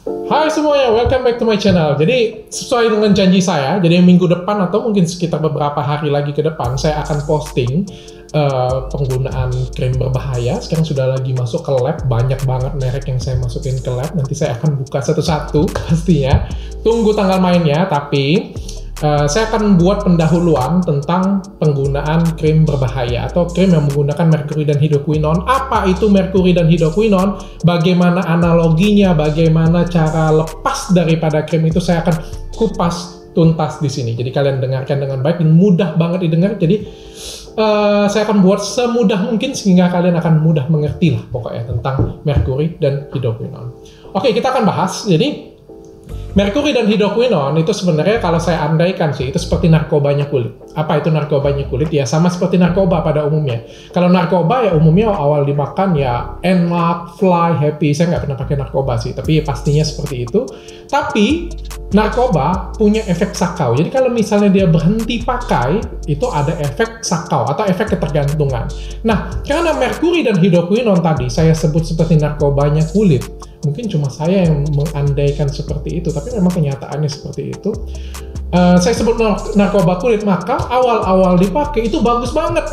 Hai semuanya, welcome back to my channel. Jadi sesuai dengan janji saya, jadi minggu depan atau mungkin sekitar beberapa hari lagi ke depan, saya akan posting penggunaan krim berbahaya. Sekarang sudah lagi masuk ke lab, banyak banget merek yang saya masukin ke lab. Nanti saya akan buka satu-satu pastinya. Tunggu tanggal mainnya, tapi saya akan buat pendahuluan tentang penggunaan krim berbahaya atau krim yang menggunakan merkuri dan hidroquinone. Apa itu merkuri dan hidroquinone? Bagaimana analoginya? Bagaimana cara lepas daripada krim itu? Saya akan kupas tuntas di sini. Jadi kalian dengarkan dengan baik, mudah banget didengar. Jadi saya akan buat semudah mungkin sehingga kalian akan mudah mengerti lah pokoknya tentang merkuri dan hidroquinone. Oke, kita akan bahas. Jadi merkuri dan hidroquinone itu sebenarnya kalau saya andaikan sih, itu seperti narkobanya kulit. Apa itu narkobanya kulit? Ya sama seperti narkoba pada umumnya. Kalau narkoba ya umumnya awal dimakan ya enak, fly, happy. Saya nggak pernah pakai narkoba sih, tapi pastinya seperti itu. Tapi narkoba punya efek sakau. Jadi kalau misalnya dia berhenti pakai, itu ada efek sakau atau efek ketergantungan. Nah, karena merkuri dan hidroquinone tadi saya sebut seperti narkobanya kulit. Mungkin cuma saya yang mengandaikan seperti itu, tapi memang kenyataannya seperti itu. Saya sebut narkoba kulit, maka awal-awal dipakai itu bagus banget.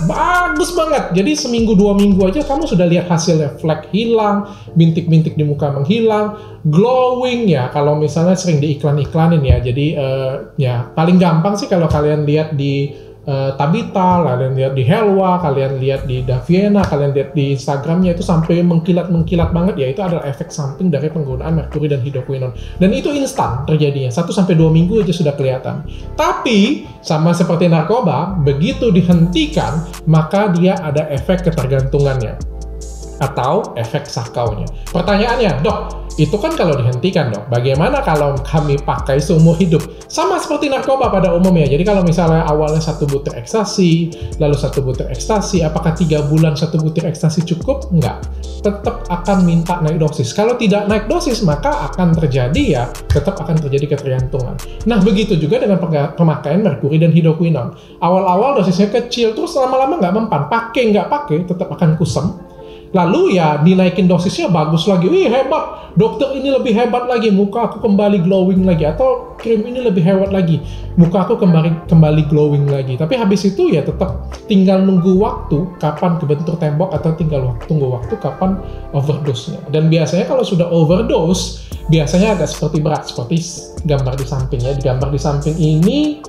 Jadi seminggu 2 minggu aja kamu sudah lihat hasilnya, flek hilang, bintik-bintik di muka menghilang, glowing ya. Kalau misalnya sering diiklan-iklanin ya, jadi ya paling gampang sih kalau kalian lihat di Tabita, kalian lihat di Helwa, kalian lihat di Daviena, kalian lihat di Instagramnya itu sampai mengkilat-mengkilat banget ya. Itu adalah efek samping dari penggunaan merkuri dan hidroquinone. Dan itu instan terjadinya, 1-2 minggu aja sudah kelihatan. Tapi sama seperti narkoba, begitu dihentikan maka dia ada efek ketergantungannya atau efek sakaunya. Pertanyaannya, dok, itu kan kalau dihentikan dok, bagaimana kalau kami pakai seumur hidup? Sama seperti narkoba pada umumnya. Jadi kalau misalnya awalnya 1 butir ekstasi, lalu 1 butir ekstasi, apakah 3 bulan 1 butir ekstasi cukup? Enggak. Tetap akan minta naik dosis. Kalau tidak naik dosis, maka akan terjadi ya, tetap akan terjadi ketergantungan. Nah, begitu juga dengan pemakaian merkuri dan hidroquinone. Awal-awal dosisnya kecil, terus lama-lama nggak mempan. Pakai nggak pakai, tetap akan kusam. Lalu ya dinaikin dosisnya bagus lagi. Wih hebat, dokter ini lebih hebat lagi, muka aku kembali glowing lagi. Atau krim ini lebih hebat lagi, muka aku kembali glowing lagi. Tapi habis itu ya tetap tinggal nunggu waktu kapan kebentur tembok atau tinggal tunggu waktu kapan overdose-nya. Dan biasanya kalau sudah overdose, biasanya ada seperti berat, seperti gambar di sampingnya. Di gambar di samping ini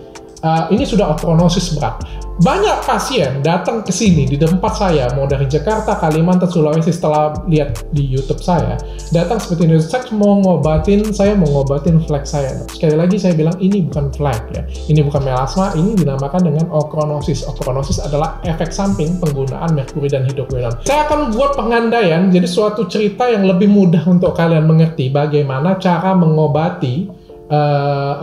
sudah okronosis berat. Banyak pasien datang ke sini di tempat saya, mau dari Jakarta, Kalimantan, Sulawesi, setelah lihat di YouTube saya, datang seperti ini, saya mau ngobatin flek saya. Sekali lagi saya bilang ini bukan flek ya, ini bukan melasma, ini dinamakan dengan okronosis. Okronosis adalah efek samping penggunaan merkuri dan hidroquinone. Saya akan buat pengandaian, jadi suatu cerita yang lebih mudah untuk kalian mengerti bagaimana cara mengobati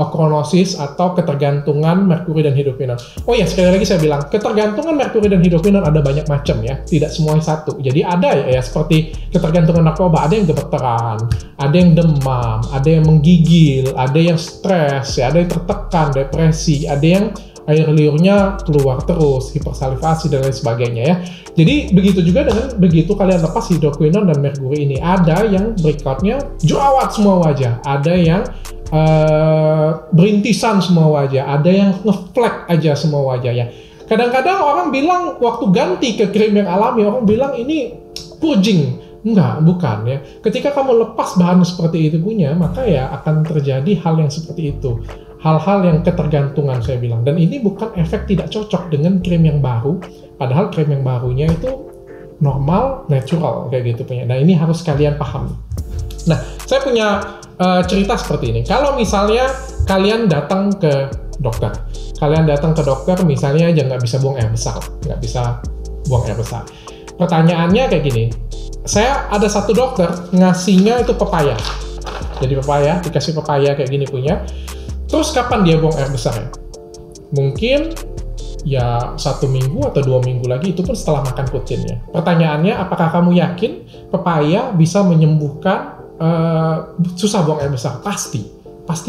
okronosis atau ketergantungan merkuri dan hidroquinone. Oh ya, sekali lagi saya bilang, ketergantungan merkuri dan hidroquinone ada banyak macam ya, tidak semuanya satu. Jadi ada ya seperti ketergantungan narkoba, ada yang gemeteran, ada yang demam, ada yang menggigil, ada yang stres, ya, ada yang tertekan, depresi, ada yang air liurnya keluar terus, hipersalivasi dan lain sebagainya ya. Jadi begitu juga dengan begitu kalian lepas hidroquinone dan merkuri ini, ada yang breakout-nya jerawat semua wajah, ada yang berintisan semua wajah, ada yang ngeflek aja semua wajah ya. Kadang-kadang orang bilang waktu ganti ke krim yang alami, orang bilang ini purging. Enggak, bukan ya. Ketika kamu lepas bahan seperti itu punya, maka ya akan terjadi hal yang seperti itu. Hal-hal yang ketergantungan saya bilang. Dan ini bukan efek tidak cocok dengan krim yang baru, padahal krim yang barunya itu normal, natural kayak gitu punya. Nah, ini harus kalian paham. Nah, saya punya cerita seperti ini. Kalau misalnya kalian datang ke dokter, misalnya aja nggak bisa buang air besar, Pertanyaannya kayak gini, saya ada satu dokter ngasihnya itu pepaya. Jadi dikasih pepaya kayak gini punya. Terus kapan dia buang air besar ya? Mungkin ya 1 minggu atau 2 minggu lagi, itu pun setelah makan kucingnya. Pertanyaannya, apakah kamu yakin pepaya bisa menyembuhkan susah buang air besar? Pasti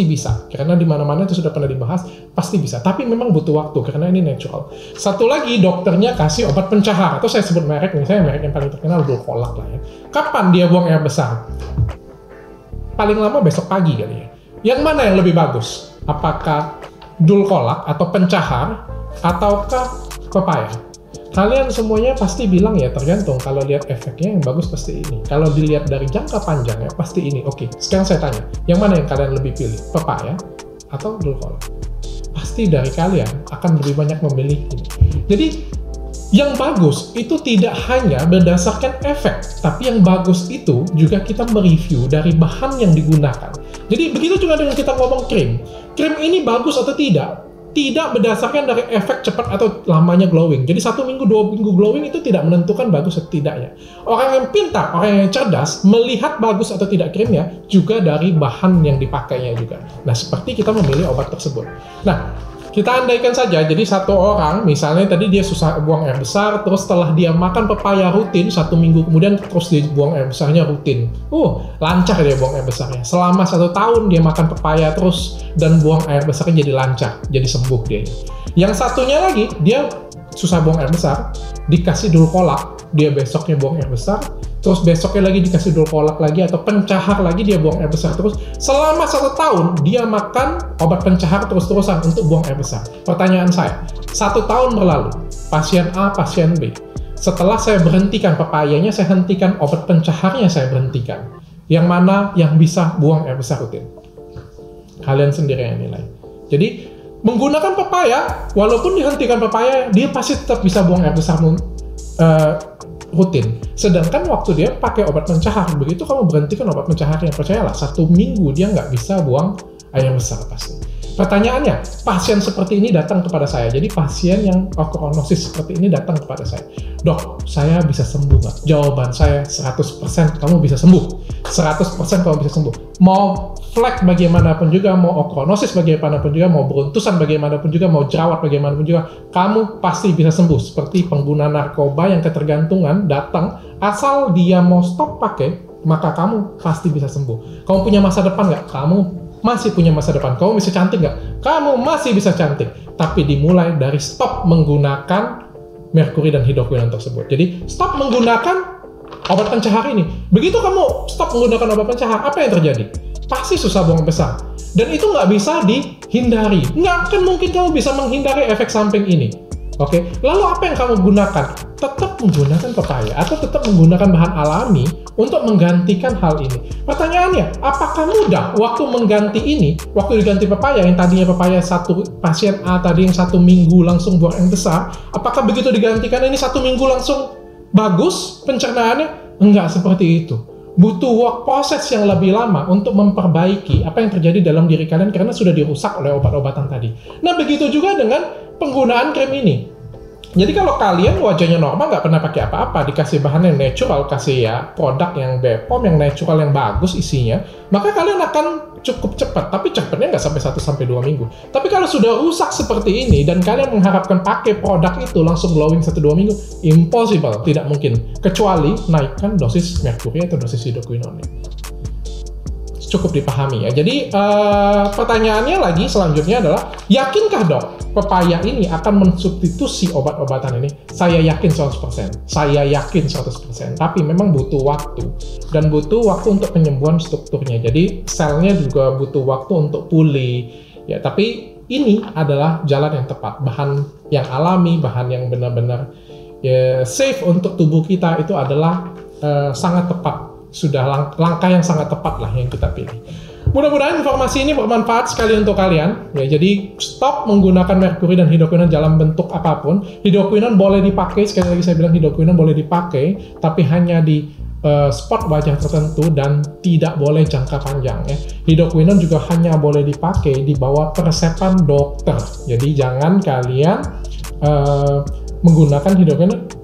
bisa, karena di mana-mana itu sudah pernah dibahas, pasti bisa. Tapi memang butuh waktu, karena ini natural. Satu lagi, dokternya kasih obat pencahar, atau saya sebut merek, misalnya merek yang paling terkenal Dulcolak lah ya. Kapan dia buang air besar? paling lama besok pagi kali ya. Yang mana yang lebih bagus? Apakah dulkolak atau pencahar ataukah pepaya? Kalian semuanya pasti bilang ya tergantung. Kalau lihat efeknya yang bagus pasti ini. Kalau dilihat dari jangka panjang ya pasti ini. Oke, sekarang saya tanya, yang mana yang kalian lebih pilih? Pepaya atau dulkolak? Pasti dari kalian akan lebih banyak memilih ini. Jadi yang bagus itu tidak hanya berdasarkan efek, tapi yang bagus itu juga kita mereview dari bahan yang digunakan. Jadi begitu juga dengan kita ngomong krim. Krim ini bagus atau tidak berdasarkan dari efek cepat atau lamanya glowing. Jadi 1 minggu, 2 minggu glowing itu tidak menentukan bagus atau tidaknya. Orang yang pintar, orang yang cerdas, melihat bagus atau tidak krimnya juga dari bahan yang dipakainya juga. Nah, seperti kita memilih obat tersebut. Nah, kita andaikan saja, jadi satu orang, misalnya tadi dia susah buang air besar, terus setelah dia makan pepaya rutin, 1 minggu kemudian terus dia buang air besarnya rutin. Lancar dia buang air besarnya. Selama 1 tahun dia makan pepaya terus, dan buang air besarnya jadi lancar, jadi sembuh dia. Yang satunya lagi, dia susah buang air besar, dikasih dulkolak, dia besoknya buang air besar, terus besoknya lagi dikasih dulkolak lagi atau pencahar lagi, dia buang air besar terus. Selama 1 tahun dia makan obat pencahar terus-terusan untuk buang air besar. Pertanyaan saya, 1 tahun berlalu, pasien A, pasien B. Setelah saya berhentikan pepayanya, saya hentikan obat pencaharnya, saya berhentikan. Yang mana yang bisa buang air besar rutin? Kalian sendiri yang nilai. Jadi menggunakan pepaya, walaupun dihentikan pepaya, dia pasti tetap bisa buang air besar rutin. Sedangkan waktu dia pakai obat pencahar, begitu kamu berhentikan obat pencaharnya, percayalah 1 minggu dia nggak bisa buang air besar pasti. Pertanyaannya, pasien seperti ini datang kepada saya. Jadi pasien yang okronosis seperti ini datang kepada saya. Dok, saya bisa sembuh nggak? Jawaban saya 100% kamu bisa sembuh. 100% kamu bisa sembuh. Mau flek bagaimanapun juga, mau okronosis bagaimanapun juga, mau beruntusan bagaimanapun juga, mau jerawat bagaimanapun juga, kamu pasti bisa sembuh. Seperti pengguna narkoba yang ketergantungan datang, asal dia mau stop pakai, maka kamu pasti bisa sembuh. Kamu punya masa depan nggak? Kamu masih punya masa depan. Kamu bisa cantik nggak? Kamu masih bisa cantik. Tapi dimulai dari stop menggunakan merkuri dan hidroquinon tersebut. Jadi stop menggunakan obat pencahar ini. Begitu kamu stop menggunakan obat pencahar, apa yang terjadi? Pasti susah buang besar. Dan itu nggak bisa dihindari. Nggak akan mungkin kamu bisa menghindari efek samping ini. Oke, lalu apa yang kamu gunakan? Tetap menggunakan pepaya atau tetap menggunakan bahan alami untuk menggantikan hal ini. Pertanyaannya, apakah mudah waktu mengganti ini, waktu diganti pepaya yang tadinya pepaya satu pasien A tadi yang 1 minggu langsung buang yang besar, apakah begitu digantikan ini 1 minggu langsung bagus pencernaannya? Enggak seperti itu. Butuh proses yang lebih lama untuk memperbaiki apa yang terjadi dalam diri kalian karena sudah dirusak oleh obat-obatan tadi. Nah, begitu juga dengan penggunaan krim ini. Jadi kalau kalian wajahnya normal, nggak pernah pakai apa-apa, dikasih bahan yang natural, kasih ya produk yang BPOM, yang natural, yang bagus isinya, maka kalian akan cukup cepat. Tapi cepatnya nggak sampai 1-2 minggu. Tapi kalau sudah rusak seperti ini, dan kalian mengharapkan pakai produk itu langsung glowing 1-2 minggu, impossible, tidak mungkin. Kecuali naikkan dosis merkuri atau dosis hidroquinonnya. Cukup dipahami ya. Jadi pertanyaannya lagi selanjutnya adalah, yakinkah dok pepaya ini akan mensubstitusi obat-obatan ini? Saya yakin 100%. Saya yakin 100%. Tapi memang butuh waktu. Dan butuh waktu untuk penyembuhan strukturnya. Jadi selnya juga butuh waktu untuk pulih. Ya, tapi ini adalah jalan yang tepat. Bahan yang alami, bahan yang benar-benar ya, safe untuk tubuh kita itu adalah sangat tepat. Sudah langkah yang sangat tepat lah yang kita pilih. Mudah-mudahan informasi ini bermanfaat sekali untuk kalian. Ya, jadi stop menggunakan merkuri dan hidroquinon dalam bentuk apapun. Hidroquinon boleh dipakai, sekali lagi saya bilang hidroquinon boleh dipakai, tapi hanya di spot wajah tertentu dan tidak boleh jangka panjang. Ya. Hidroquinon juga hanya boleh dipakai di bawah resepan dokter. Jadi jangan kalian menggunakan hidroquinon.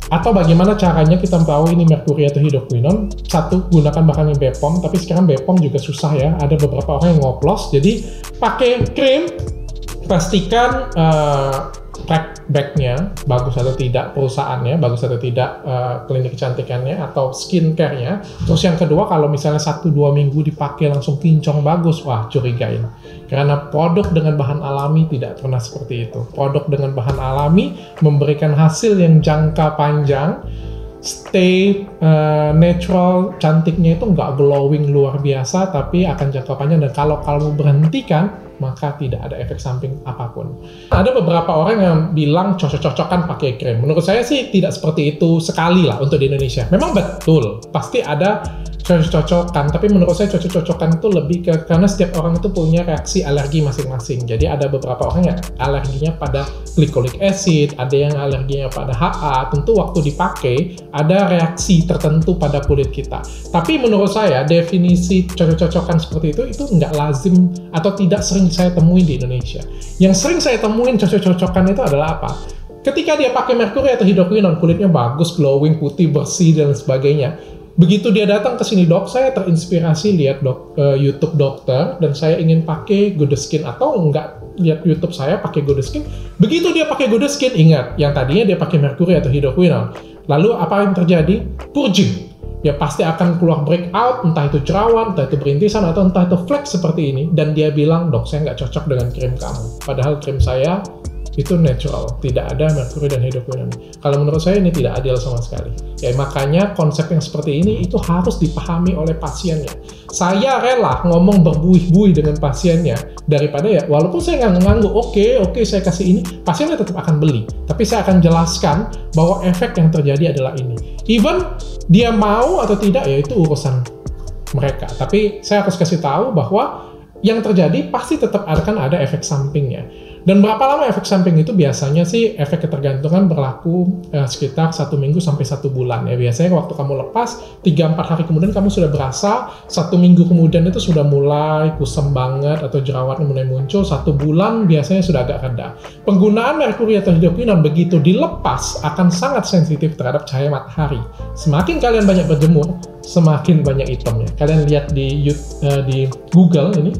Atau bagaimana caranya kita tahu ini merkuri atau hidroquinon? Satu, gunakan bahan yang BPOM, tapi sekarang BPOM juga susah ya. Ada beberapa orang yang ngoplos, jadi pakai krim, pastikan track back-nya bagus atau tidak, perusahaannya bagus atau tidak, klinik kecantikannya atau skincare-nya. Terus yang kedua, kalau misalnya 1-2 minggu dipakai langsung kincong bagus, wah curigain. Karena produk dengan bahan alami tidak pernah seperti itu. Produk dengan bahan alami memberikan hasil yang jangka panjang, stay natural, cantiknya itu nggak glowing luar biasa, tapi akan jangka panjang, dan kalau kamu berhentikan, maka tidak ada efek samping apapun. Ada beberapa orang yang bilang cocok-cocokan pakai krim. Menurut saya sih tidak seperti itu sekali lah untuk di Indonesia. Memang betul, pasti ada cocok-cocokan, tapi menurut saya cocok-cocokan itu lebih ke, karena setiap orang itu punya reaksi alergi masing-masing. Jadi ada beberapa orang yang alerginya pada glycolic acid, ada yang alerginya pada HA, tentu waktu dipakai ada reaksi tertentu pada kulit kita. Tapi menurut saya definisi cocok-cocokan seperti itu nggak lazim atau tidak sering saya temuin di Indonesia. Yang sering saya temuin cocok-cocokan itu adalah apa? Ketika dia pakai merkuri atau hidroquinone, kulitnya bagus, glowing, putih, bersih, dan sebagainya. Begitu dia datang ke sini, dok, saya terinspirasi lihat YouTube dokter, dan saya ingin pakai Good Skin, atau enggak lihat YouTube saya pakai Good Skin. Begitu dia pakai Good Skin, ingat, yang tadinya dia pakai merkuri atau hidroquinone. Lalu apa yang terjadi? Purging. Ya pasti akan keluar breakout, entah itu jerawat, entah itu berintisan, atau entah itu flek seperti ini. Dan dia bilang, dok, saya nggak cocok dengan krim kamu. Padahal krim saya itu natural, tidak ada merkuri dan hidroquinone. Kalau menurut saya ini tidak adil sama sekali. Ya makanya konsep yang seperti ini itu harus dipahami oleh pasiennya. Saya rela ngomong berbuih-buih dengan pasiennya daripada ya walaupun saya nggak ngangguk, oke, saya kasih ini, pasiennya tetap akan beli. Tapi saya akan jelaskan bahwa efek yang terjadi adalah ini. Even dia mau atau tidak ya itu urusan mereka. Tapi saya harus kasih tahu bahwa yang terjadi pasti tetap akan ada efek sampingnya. Dan berapa lama efek samping itu? Biasanya sih efek ketergantungan berlaku sekitar 1 minggu sampai 1 bulan. Ya biasanya waktu kamu lepas 3-4 hari kemudian kamu sudah berasa, 1 minggu kemudian itu sudah mulai kusam banget atau jerawatnya mulai muncul, 1 bulan biasanya sudah agak reda. Penggunaan merkuri atau hidroquinone begitu dilepas akan sangat sensitif terhadap cahaya matahari. Semakin kalian banyak berjemur, semakin banyak hitamnya. Kalian lihat di Google ini,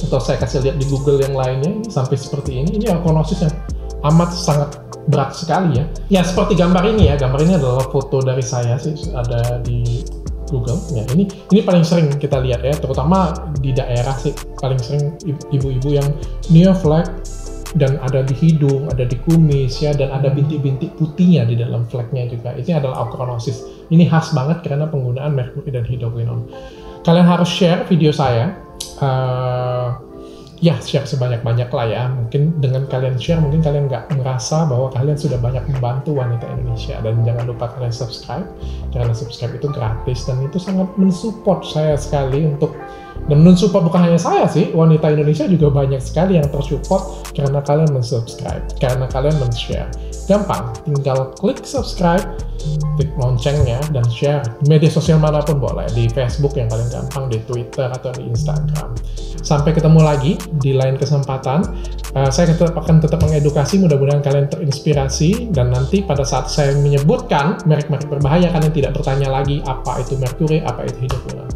atau saya kasih lihat di Google yang lainnya, sampai seperti ini alkalosis yang amat sangat berat sekali ya. Ya seperti gambar ini ya, gambar ini adalah foto dari saya sih, ada di Google. Ya ini paling sering kita lihat ya, terutama di daerah sih, paling sering ibu-ibu yang near flek, dan ada di hidung, ada di kumis ya, dan ada bintik-bintik putihnya di dalam fleknya juga. Ini adalah alkalosis. Ini khas banget karena penggunaan merkuri dan hidroquinone. Kalian harus share video saya. Ya share sebanyak-banyak lah ya. Mungkin dengan kalian share, mungkin kalian nggak merasa bahwa kalian sudah banyak membantu wanita Indonesia. Dan jangan lupa kalian subscribe, karena subscribe itu gratis dan itu sangat mensupport saya sekali untuk, dan mensupport bukan hanya saya sih, wanita Indonesia juga banyak sekali yang tersupport karena kalian mensubscribe, karena kalian men-share. Gampang, tinggal klik subscribe, klik loncengnya, dan share. Media sosial manapun boleh, di Facebook yang paling gampang, di Twitter atau di Instagram. Sampai ketemu lagi di lain kesempatan. Saya akan tetap mengedukasi, mudah-mudahan kalian terinspirasi, dan nanti pada saat saya menyebutkan merek-merek berbahaya, kalian tidak bertanya lagi apa itu merkuri, apa itu hidroquinone.